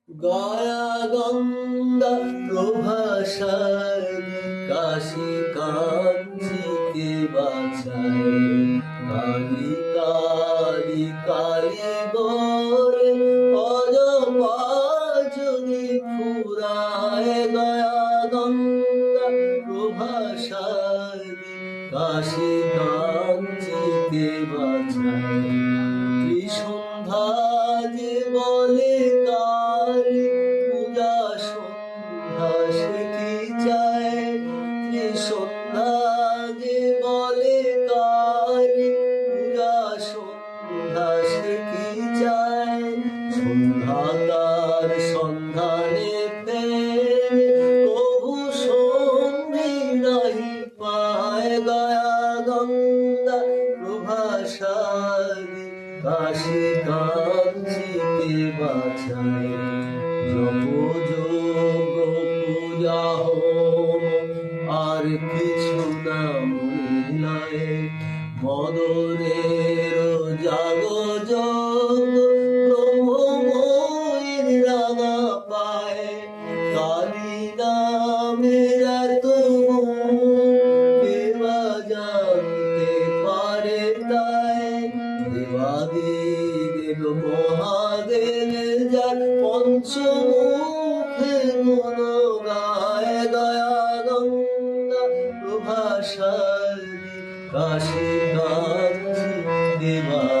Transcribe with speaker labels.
Speaker 1: গয়া গঙ্গা প্রভাসায় কাশী কাঞ্চিকে বাঁচায়, কালী কালী কালী বলে অজপাজনি ফুরায়। গয়া গঙ্গা প্রভাসায় কাশী কাঞ্চিকে বাঁচায়। ত্রিসন্ধ্যা যে বলে কালী পূজা সন্ধ্যা সে কি চায়, ত্রিসন্ধ্যা যে বলে কালী পূজা সন্ধ্যা সে কি চায়। সন্ধ্যা তার সন্ধানে ফেরে কভু সঙ্গী নাহি পায়। গয়া গঙ্গা প্রভাসায় কাশী কাঞ্চিকে বাঁচায়। জপযোগ পূজা হোম আর কিছু না মহিলায়, মদনের জাগযোগ ব্রহ্মময়ীর রাঙা পায়। কালী নামের এত গুণ কে বা জানতে পারে তাই। দেবাদিদেব মহাদেব যার পঞ্চমুখে গুণ গায়। গয়া গঙ্গা প্রভাসায় কাশী কাঞ্চিকে বাঁচায়।